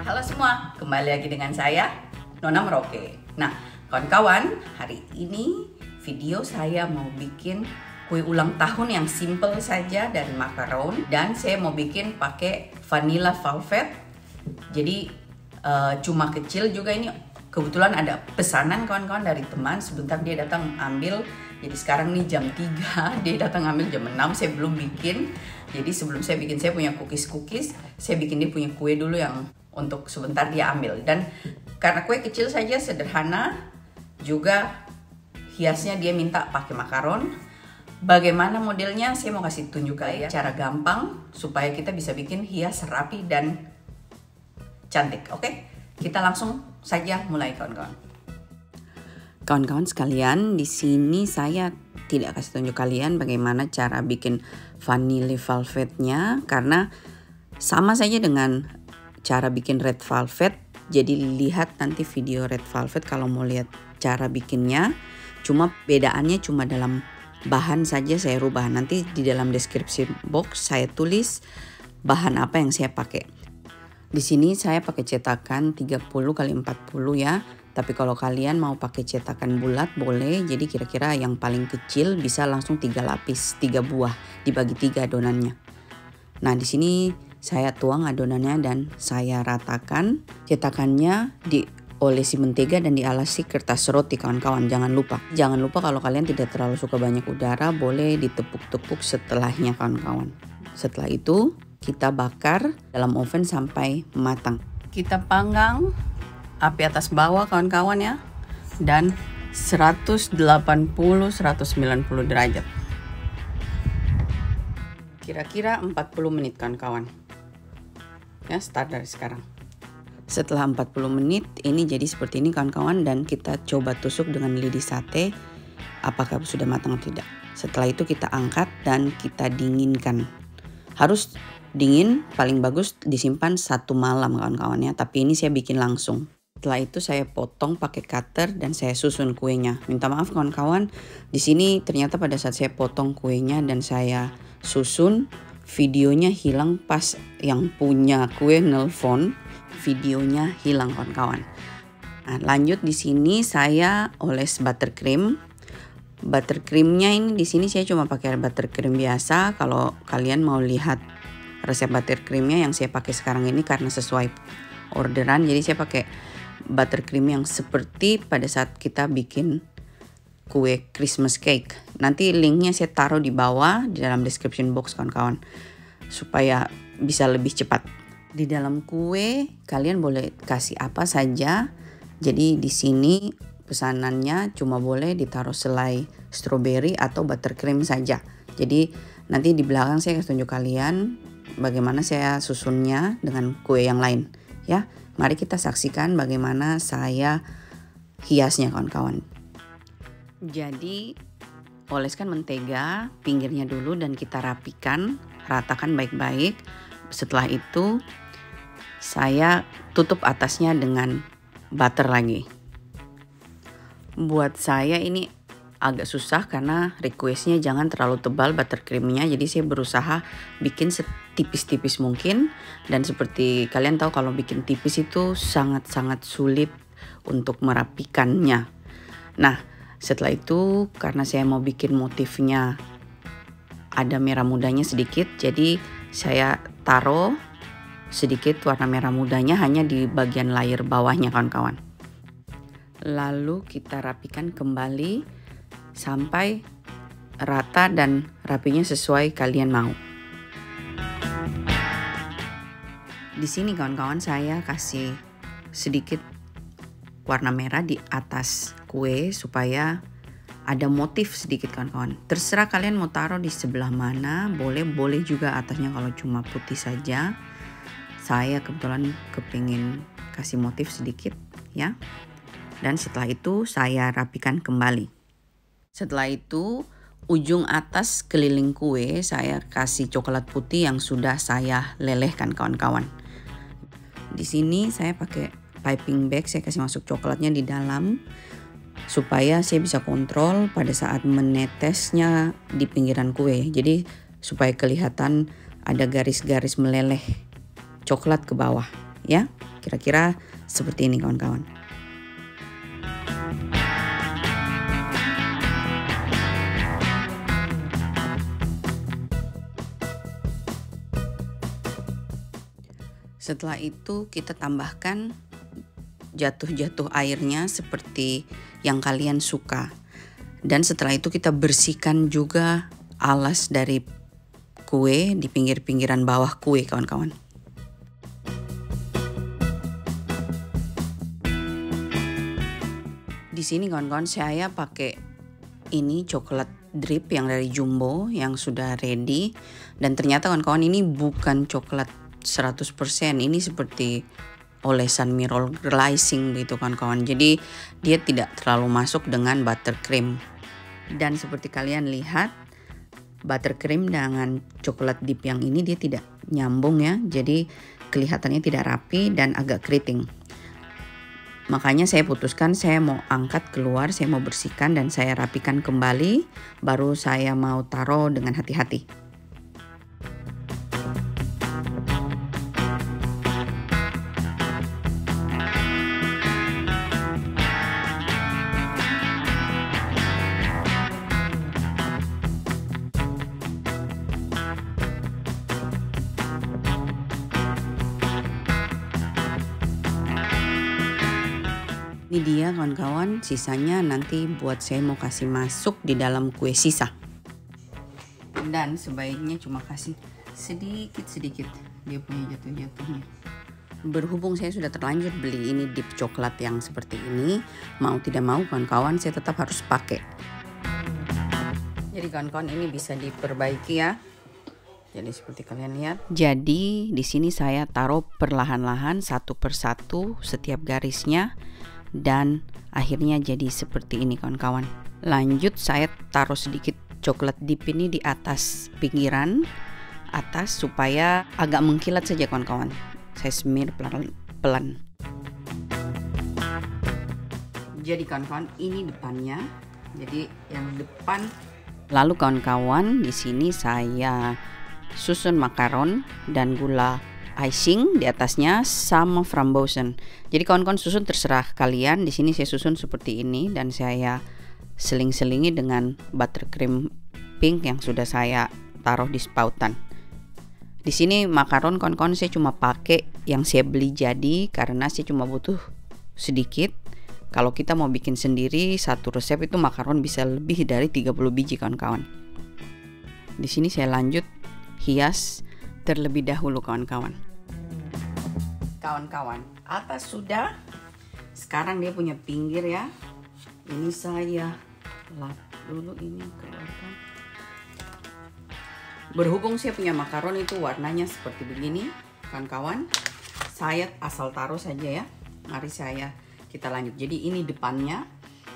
Halo semua, kembali lagi dengan saya, Nona Merauke. Nah, kawan-kawan, hari ini video saya mau bikin kue ulang tahun yang simple saja dari makaron. Dan saya mau bikin pakai vanilla velvet. Jadi cuma kecil juga ini. Kebetulan ada pesanan kawan-kawan dari teman, sebentar dia datang ambil. Jadi sekarang nih jam 3, dia datang ambil jam 6, saya belum bikin. Jadi sebelum saya bikin, saya punya cookies, saya bikin dia punya kue dulu yang untuk sebentar dia ambil. Dan karena kue kecil saja, sederhana, juga hiasnya dia minta pakai makaron. Bagaimana modelnya saya mau kasih tunjuk ya, cara gampang supaya kita bisa bikin hias rapi dan cantik. Oke, kita langsung saja mulai kawan-kawan. Kawan-kawan sekalian, di sini saya tidak kasih tunjuk kalian bagaimana cara bikin vanilla velvetnya, karena sama saja dengan cara bikin red velvet. Jadi lihat nanti video red velvet kalau mau lihat cara bikinnya. Cuma bedaannya cuma dalam bahan saja saya rubah. Nanti di dalam deskripsi box saya tulis bahan apa yang saya pakai. Di sini saya pakai cetakan 30 x 40 ya. Tapi kalau kalian mau pakai cetakan bulat boleh. Jadi kira-kira yang paling kecil bisa langsung 3 lapis, 3 buah, dibagi 3 adonannya. Nah, di sini saya tuang adonannya dan saya ratakan. Cetakannya diolesi mentega dan dialasi kertas roti kawan-kawan. Jangan lupa kalau kalian tidak terlalu suka banyak udara, boleh ditepuk-tepuk setelahnya kawan-kawan. Setelah itu kita bakar dalam oven sampai matang. Kita panggang api atas bawah kawan-kawan ya, dan 180-190 derajat. Kira-kira 40 menit kawan-kawan. Ya, start dari sekarang. Setelah 40 menit ini jadi seperti ini kawan-kawan, dan kita coba tusuk dengan lidi sate apakah sudah matang atau tidak. Setelah itu kita angkat dan kita dinginkan. Harus dingin, paling bagus disimpan 1 malam kawan-kawan ya, tapi ini saya bikin langsung. Setelah itu saya potong pakai cutter dan saya susun kuenya. Minta maaf kawan-kawan, di sini ternyata pada saat saya potong kuenya dan saya susun, videonya hilang pas yang punya kue nelpon, videonya hilang kawan-kawan. Nah, lanjut di sini saya oles buttercream. Buttercreamnya ini di sini saya cuma pakai buttercream biasa. Kalau kalian mau lihat resep buttercreamnya yang saya pakai sekarang ini karena sesuai orderan, jadi saya pakai buttercream yang seperti pada saat kita bikin kue Christmas cake. Nanti linknya saya taruh di bawah di dalam description box kawan-kawan supaya bisa lebih cepat. Di dalam kue kalian boleh kasih apa saja. Jadi di sini pesanannya cuma boleh ditaruh selai strawberry atau buttercream saja. Jadi nanti di belakang saya kasih tunjuk kalian bagaimana saya susunnya dengan kue yang lain ya. Mari kita saksikan bagaimana saya hiasnya kawan-kawan. Jadi oleskan mentega pinggirnya dulu dan kita rapikan, ratakan baik-baik. Setelah itu saya tutup atasnya dengan butter lagi. Buat saya ini agak susah karena requestnya jangan terlalu tebal buttercreamnya. Jadi saya berusaha bikin setipis-tipis mungkin. Dan seperti kalian tahu kalau bikin tipis itu sangat-sangat sulit untuk merapikannya. Nah, setelah itu karena saya mau bikin motifnya ada merah mudanya sedikit, jadi saya taruh sedikit warna merah mudanya hanya di bagian layer bawahnya kawan-kawan. Lalu kita rapikan kembali sampai rata dan rapinya sesuai kalian mau. Di sini kawan-kawan saya kasih sedikit warna merah di atas kue supaya ada motif sedikit kawan-kawan. Terserah kalian mau taruh di sebelah mana, boleh juga atasnya kalau cuma putih saja. Saya kebetulan kepingin kasih motif sedikit ya. Dan setelah itu saya rapikan kembali. Setelah itu ujung atas keliling kue saya kasih coklat putih yang sudah saya lelehkan kawan-kawan. Di sini saya pakai piping bag, saya kasih masuk coklatnya di dalam supaya saya bisa kontrol pada saat menetesnya di pinggiran kue. Jadi supaya kelihatan ada garis-garis meleleh coklat ke bawah ya. kira-kira seperti ini kawan-kawan. Setelah itu kita tambahkan jatuh-jatuh airnya seperti yang kalian suka. Dan setelah itu kita bersihkan juga alas dari kue di pinggir-pinggiran bawah kue kawan-kawan. Di sini kawan-kawan saya pakai ini coklat drip yang dari Jumbo yang sudah ready. Dan ternyata kawan-kawan ini bukan coklat 100%, ini seperti olesan mineralizing gitu kawan-kawan. Jadi dia tidak terlalu masuk dengan buttercream. Dan seperti kalian lihat, buttercream dengan coklat dip yang ini dia tidak nyambung ya. Jadi kelihatannya tidak rapi dan agak keriting. Makanya saya putuskan saya mau angkat keluar, saya mau bersihkan dan saya rapikan kembali. Baru saya mau taruh dengan hati-hati. Ini dia kawan-kawan, sisanya nanti buat saya mau kasih masuk di dalam kue sisa. Dan sebaiknya cuma kasih sedikit-sedikit dia punya jatuh-jatuhnya. Berhubung saya sudah terlanjur beli ini dip coklat yang seperti ini, mau tidak mau kawan-kawan saya tetap harus pakai. Jadi kawan-kawan ini bisa diperbaiki ya. Jadi seperti kalian lihat. Jadi di sini saya taruh perlahan-lahan satu persatu setiap garisnya. Dan akhirnya jadi seperti ini kawan-kawan. Lanjut saya taruh sedikit coklat dip ini di atas pinggiran atas supaya agak mengkilat saja kawan-kawan. Saya semir pelan-pelan. Jadi kawan-kawan ini depannya. Jadi yang depan. Lalu kawan-kawan di sini saya susun makaron dan gula icing di atasnya sama frambozen. Jadi kawan-kawan susun terserah kalian. Di sini saya susun seperti ini dan saya seling-selingi dengan buttercream pink yang sudah saya taruh di spoutan. Di sini makaron kawan-kawan saya cuma pakai yang saya beli jadi karena saya cuma butuh sedikit. Kalau kita mau bikin sendiri satu resep itu makaron bisa lebih dari 30 biji kawan-kawan. Di sini saya lanjut hias terlebih dahulu kawan-kawan. Kawan-kawan, atas sudah. Sekarang dia punya pinggir ya. Ini saya lap dulu ini keluarkan. Berhubung saya punya makaron itu warnanya seperti begini, kawan-kawan. Saya asal taruh saja ya. Mari kita lanjut. Jadi ini depannya.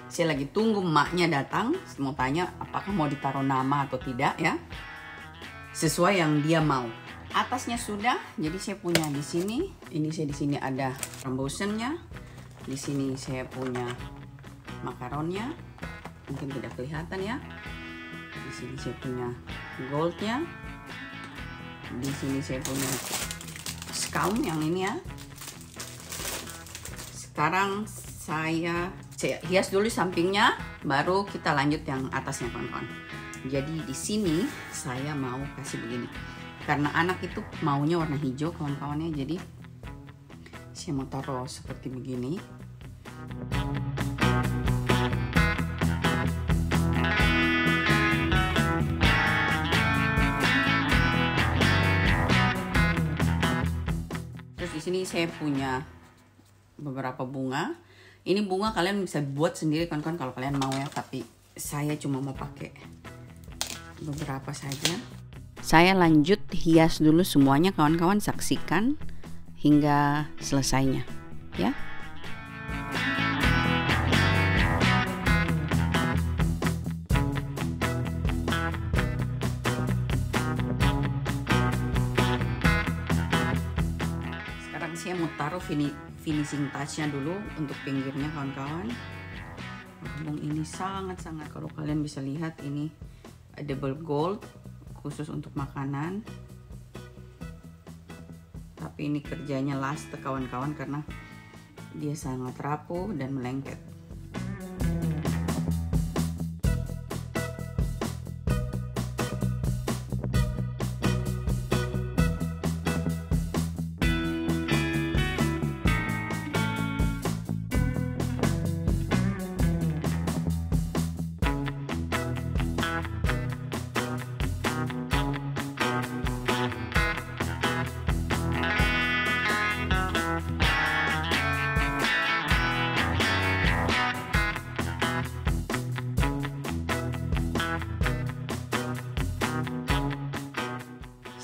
Saya lagi tunggu emaknya datang, mau tanya apakah mau ditaruh nama atau tidak ya. Sesuai yang dia mau. Atasnya sudah, jadi saya punya di sini. Ini saya di sini ada frambozennya. Di sini saya punya makaronnya. Mungkin tidak kelihatan ya. Di sini saya punya goldnya. Di sini saya punya scone yang ini ya. Sekarang saya hias dulu sampingnya, baru kita lanjut yang atasnya kawan-kawan. Jadi di sini saya mau kasih begini. Karena anak itu maunya warna hijau kawan-kawannya, jadi saya mau taruh seperti begini. Terus di sini saya punya beberapa bunga. Ini bunga kalian bisa buat sendiri kawan-kawan kalau kalian mau ya, tapi saya cuma mau pakai beberapa saja. Saya lanjut hias dulu semuanya kawan-kawan, saksikan hingga selesainya ya. Sekarang saya mau taruh finishing touch-nya dulu untuk pinggirnya kawan-kawan. Berhubung ini sangat-sangat, kalau kalian bisa lihat ini edible gold khusus untuk makanan. Tapi ini kerjanya laste kawan-kawan karena dia sangat rapuh dan melengket.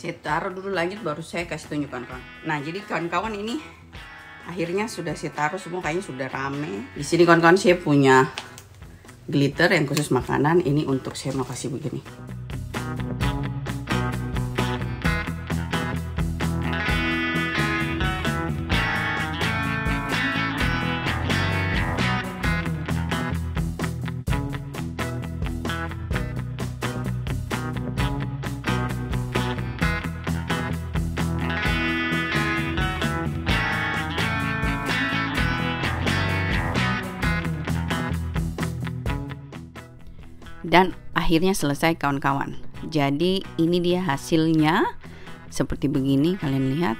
Saya taruh dulu lanjut baru saya kasih tunjuk kawan-kawan. Nah, jadi kawan-kawan ini akhirnya sudah saya taruh semua, kayaknya sudah rame. Di sini kawan-kawan saya punya glitter yang khusus makanan. Ini untuk saya mau kasih begini. Dan akhirnya selesai kawan-kawan. Jadi ini dia hasilnya seperti begini, kalian lihat.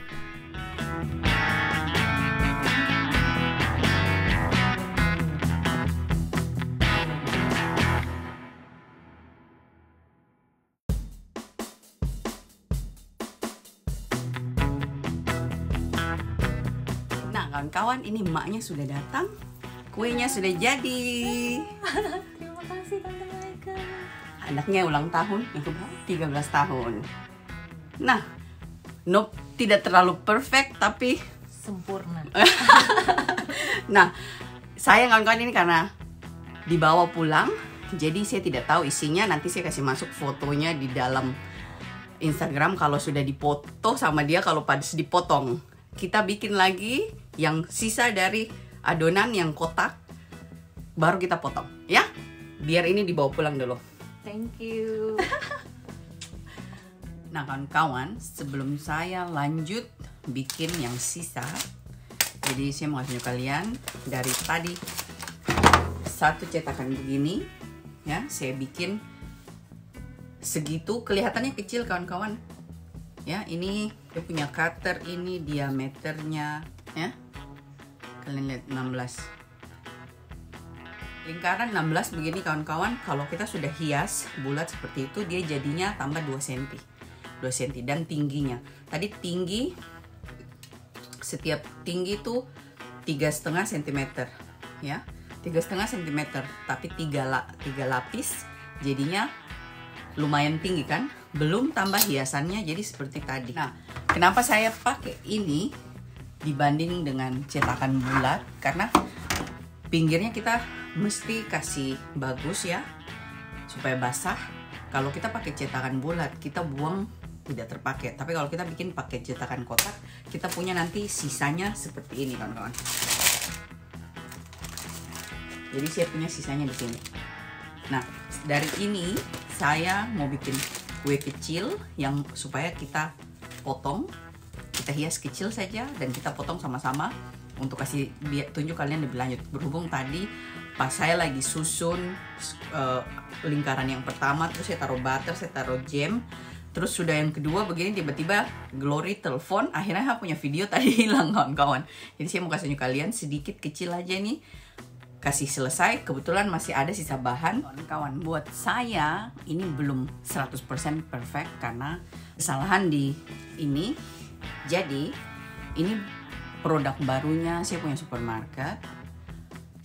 Nah kawan-kawan, ini emaknya sudah datang, kuenya sudah jadi. Terima kasih Tante Maika. Anaknya ulang tahun, itu 13 tahun. Nah, tidak terlalu perfect tapi Sempurna. nah, saya kawan-kawan ini karena dibawa pulang, jadi saya tidak tahu isinya. Nanti saya kasih masuk fotonya di dalam Instagram kalau sudah dipoto sama dia, kalau pas dipotong. Kita bikin lagi yang sisa dari adonan yang kotak, baru kita potong, ya. Biar ini dibawa pulang dulu. Thank you. Nah kawan-kawan, sebelum saya lanjut bikin yang sisa, jadi saya mau kasih kalian dari tadi satu cetakan begini, ya. Saya bikin segitu, kelihatannya kecil kawan-kawan. Ya, ini dia punya cutter, ini diameternya, ya. Kalian lihat 16. Lingkaran 16 begini kawan-kawan. Kalau kita sudah hias bulat seperti itu, dia jadinya tambah 2 cm. 2 cm dan tingginya. Tadi tinggi, setiap tinggi tuh 3,5 cm, ya. 3,5 cm, tapi 3 lapis, jadinya lumayan tinggi kan? Belum tambah hiasannya, jadi seperti tadi. Nah, kenapa saya pakai ini dibanding dengan cetakan bulat? Karena pinggirnya kita mesti kasih bagus ya, supaya basah. Kalau kita pakai cetakan bulat, kita buang tidak terpakai. Tapi kalau kita bikin pakai cetakan kotak, kita punya nanti sisanya seperti ini kawan-kawan. Jadi saya punya sisanya di sini. Nah, dari ini saya mau bikin kue kecil yang supaya kita potong, kita hias kecil saja dan kita potong sama-sama untuk kasih tunjuk kalian lebih lanjut. Berhubung tadi pas saya lagi susun lingkaran yang pertama, terus saya taruh butter, saya taruh jam, terus sudah yang kedua begini, tiba-tiba Glory telepon, akhirnya saya punya video tadi hilang kawan-kawan. Jadi saya mau kasih tunjuk kalian sedikit kecil aja nih, kasih selesai. Kebetulan masih ada sisa bahan kawan-kawan. Buat saya ini belum 100% perfect karena kesalahan di ini. Jadi ini produk barunya saya punya supermarket.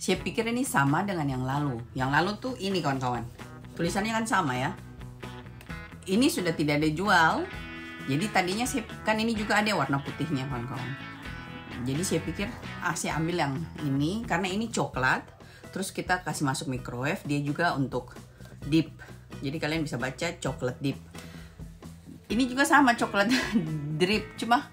Saya pikir ini sama dengan yang lalu. Yang lalu tuh ini kawan-kawan, tulisannya kan sama ya. Ini sudah tidak ada jual. Jadi tadinya saya, kan ini juga ada warna putihnya kawan-kawan. Jadi saya pikir saya ambil yang ini karena ini coklat. Terus kita kasih masuk microwave, dia juga untuk dip. Jadi kalian bisa baca coklat dip. Ini juga sama coklat drip, cuma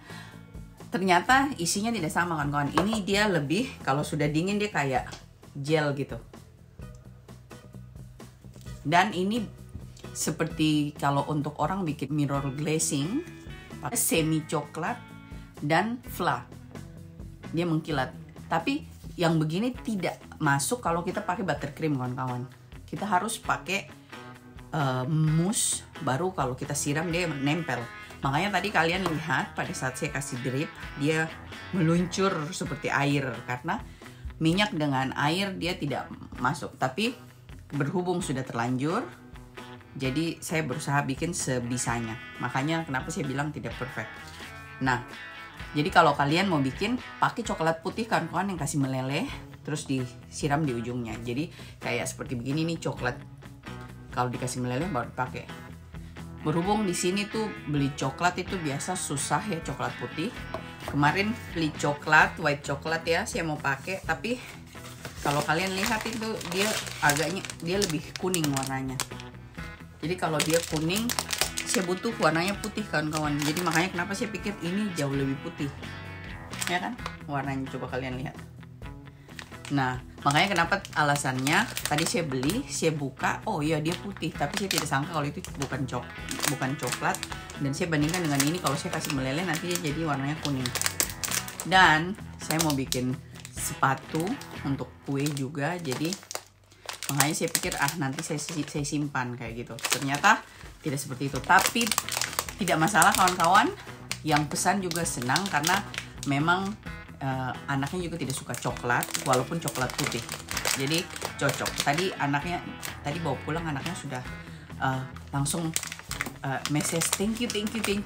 ternyata isinya tidak sama kawan-kawan. Ini dia lebih, kalau sudah dingin dia kayak gel gitu. Dan ini seperti kalau untuk orang bikin mirror glazing, pakai semi coklat dan fla. Dia mengkilat. Tapi yang begini tidak masuk kalau kita pakai buttercream, kawan-kawan. Kita harus pakai mousse, baru kalau kita siram dia nempel. Makanya tadi kalian lihat pada saat saya kasih drip, dia meluncur seperti air karena minyak dengan air dia tidak masuk. Tapi berhubung sudah terlanjur, jadi saya berusaha bikin sebisanya. Makanya kenapa saya bilang tidak perfect. Nah, jadi kalau kalian mau bikin, pakai coklat putih kawan-kawan yang kasih meleleh, terus disiram di ujungnya. Jadi kayak seperti begini nih coklat. Kalau dikasih meleleh baru pakai. Berhubung di sini tuh beli coklat itu biasa susah ya, coklat putih. Kemarin beli coklat, white coklat ya, saya mau pakai, tapi kalau kalian lihat itu dia lebih kuning warnanya. Jadi kalau dia kuning, saya butuh warnanya putih kawan-kawan. Jadi makanya kenapa saya pikir ini jauh lebih putih, ya kan? Warnanya coba kalian lihat. Nah, makanya kenapa alasannya tadi saya beli, saya buka, oh iya dia putih, tapi saya tidak sangka kalau itu bukan coklat. Dan saya bandingkan dengan ini, kalau saya kasih meleleh nanti dia jadi warnanya kuning. Dan saya mau bikin sepatu untuk kue juga, jadi makanya saya pikir nanti saya simpan kayak gitu. Ternyata tidak seperti itu, tapi tidak masalah kawan-kawan. Yang pesan juga senang karena memang anaknya juga tidak suka coklat, walaupun coklat putih. Jadi cocok. Tadi bawa pulang anaknya sudah langsung message thank you.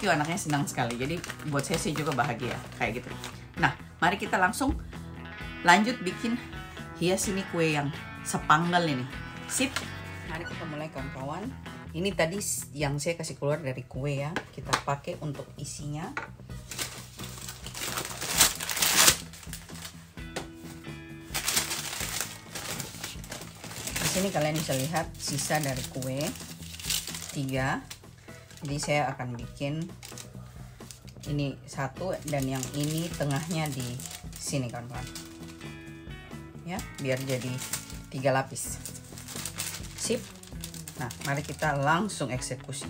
Anaknya senang sekali. Jadi buat saya juga bahagia kayak gitu. Nah, mari kita langsung lanjut bikin hias ini kue yang sepanggal ini. Sip. Mari kita mulai kawan-kawan. Ini tadi yang saya kasih keluar dari kue ya. Kita pakai untuk isinya. Di sini kalian bisa lihat sisa dari kue 3. Jadi saya akan bikin ini 1 dan yang ini tengahnya di sini kawan-kawan. Ya, biar jadi 3 lapis. Sip. Nah, mari kita langsung eksekusi.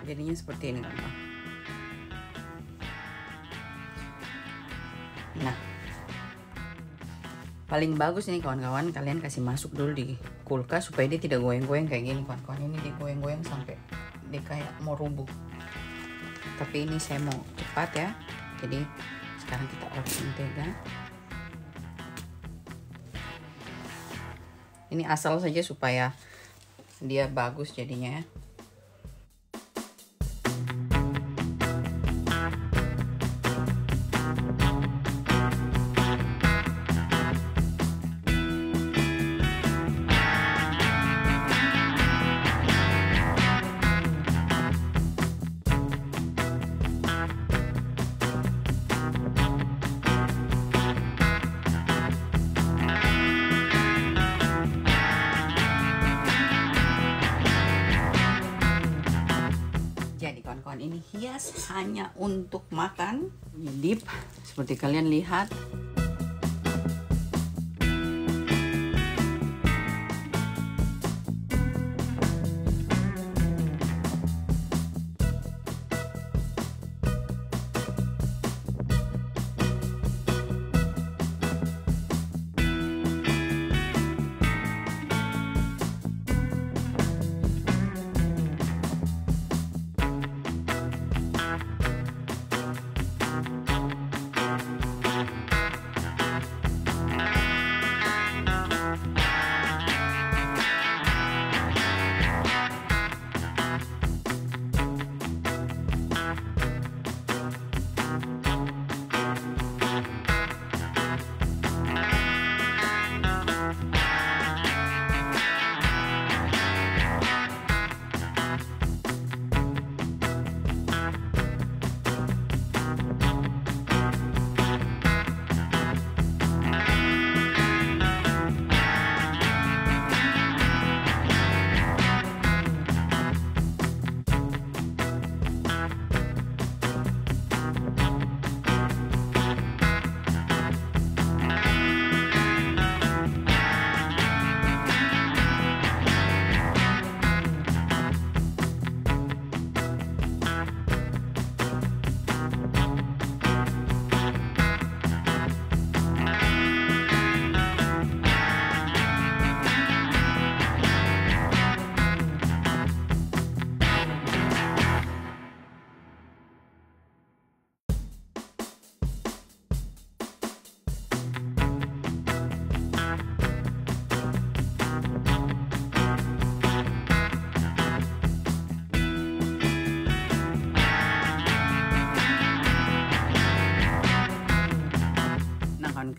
Jadinya seperti ini kawan-kawan. Nah, paling bagus ini kawan-kawan, kalian kasih masuk dulu di kulkas supaya dia tidak goyang-goyang kayak gini kawan-kawan. Ini digoyang-goyang sampai dia kayak mau rubuh. Tapi ini saya mau cepat ya. Jadi sekarang kita olah mentega. Ini asal saja supaya dia bagus jadinya ya. Kawan-kawan, ini hias hanya untuk makan. Ini dip seperti kalian lihat.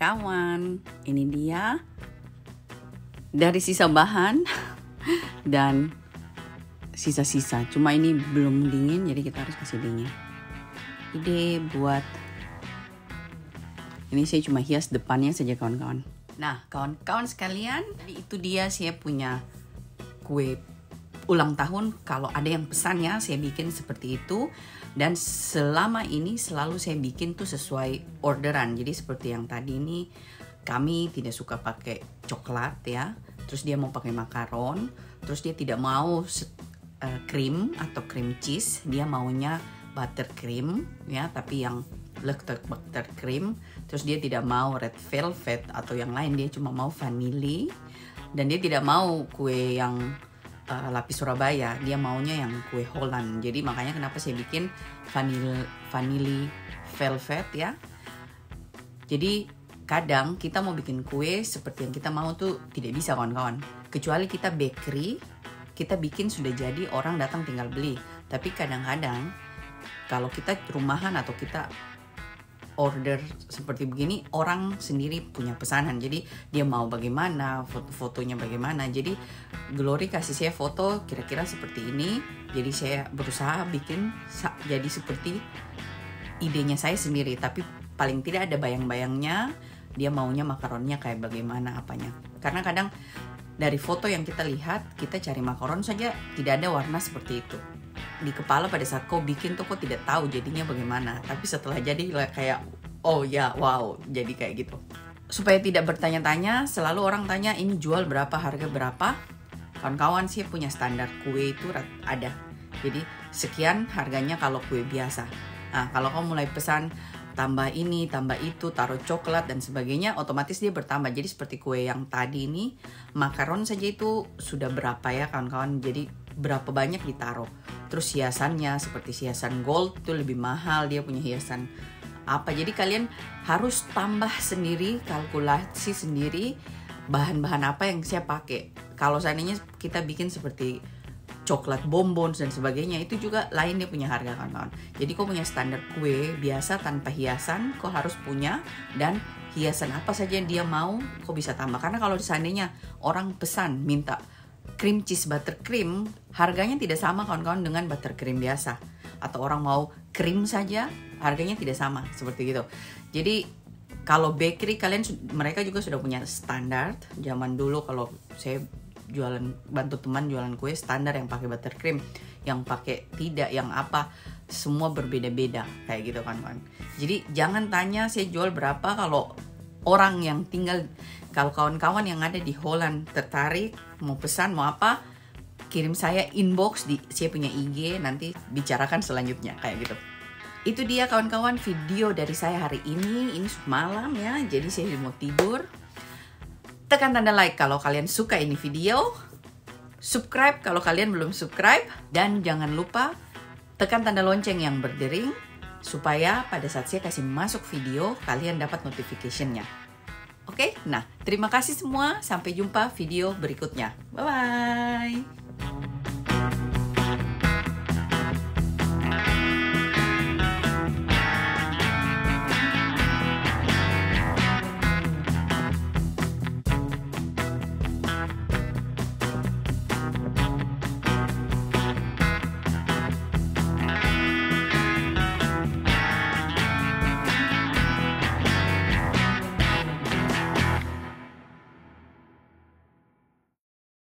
kawan-kawan. Ini dia dari sisa bahan dan sisa-sisa. Cuma ini belum dingin, jadi kita harus kasih dingin. Ide buat ini saya cuma hias depannya saja kawan-kawan. Nah kawan-kawan sekalian, itu dia saya punya kue ulang tahun. Kalau ada yang pesan ya, saya bikin seperti itu. Dan selama ini selalu saya bikin tuh sesuai orderan. Jadi seperti yang tadi ini, kami tidak suka pakai coklat ya. Terus dia mau pakai makaron. Terus dia tidak mau krim atau cream cheese. Dia maunya buttercream ya, tapi yang buttercream. Terus dia tidak mau red velvet atau yang lain. Dia cuma mau vanili. Dan dia tidak mau kue yang lapis Surabaya, dia maunya yang kue Holland. Jadi makanya kenapa saya bikin vanili velvet ya. Jadi kadang kita mau bikin kue seperti yang kita mau tuh tidak bisa kawan-kawan. Kecuali kita bakery, kita bikin sudah jadi, orang datang tinggal beli. Tapi kadang-kadang kalau kita rumahan atau kita order seperti begini, orang sendiri punya pesanan. Jadi dia mau bagaimana, foto-fotonya bagaimana. Jadi Glory kasih saya foto kira-kira seperti ini. Jadi saya berusaha bikin jadi seperti idenya saya sendiri. Tapi paling tidak ada bayang-bayangnya. Dia maunya makaronnya kayak bagaimana apanya. Karena kadang dari foto yang kita lihat, kita cari makaron saja tidak ada warna seperti itu. Di kepala pada saat kau bikin tuh kau tidak tahu jadinya bagaimana, tapi setelah jadi kayak oh ya wow, jadi kayak gitu. Supaya tidak bertanya-tanya, selalu orang tanya ini jual berapa, harga berapa. Kawan-kawan sih punya standar kue itu ada, jadi sekian harganya kalau kue biasa. Nah kalau kau mulai pesan tambah ini, tambah itu, taruh coklat dan sebagainya, otomatis dia bertambah. Jadi seperti kue yang tadi ini, makaron saja itu sudah berapa ya kawan-kawan, jadi berapa banyak ditaruh. Terus hiasannya seperti hiasan gold itu lebih mahal, dia punya hiasan apa. Jadi kalian harus tambah sendiri, kalkulasi sendiri bahan-bahan apa yang saya pakai. Kalau seandainya kita bikin seperti coklat bonbon dan sebagainya, itu juga lain, dia punya harga kawan-kawan. Jadi kau punya standar kue biasa tanpa hiasan, kau harus punya. Dan hiasan apa saja yang dia mau, kau bisa tambah. Karena kalau seandainya orang pesan minta cream cheese buttercream, harganya tidak sama kawan-kawan dengan buttercream biasa. Atau orang mau krim saja, harganya tidak sama, seperti gitu. Jadi kalau bakery mereka juga sudah punya standar. Zaman dulu kalau saya bantu teman jualan kue, standar yang pakai buttercream, yang pakai tidak, yang apa, semua berbeda-beda kayak gitu kawan-kawan. Jadi jangan tanya saya jual berapa. Kalau orang yang tinggal, kalau kawan-kawan yang ada di Holland tertarik mau pesan mau apa, kirim saya inbox di saya punya IG, nanti bicarakan selanjutnya kayak gitu. Itu dia kawan-kawan video dari saya hari ini. Ini malam ya, jadi saya mau tidur. Tekan tanda like kalau kalian suka ini video, subscribe kalau kalian belum subscribe, dan jangan lupa tekan tanda lonceng yang berdering supaya pada saat saya kasih masuk video kalian dapat notification-nya. Oke, nah terima kasih semua, sampai jumpa video berikutnya. Bye bye.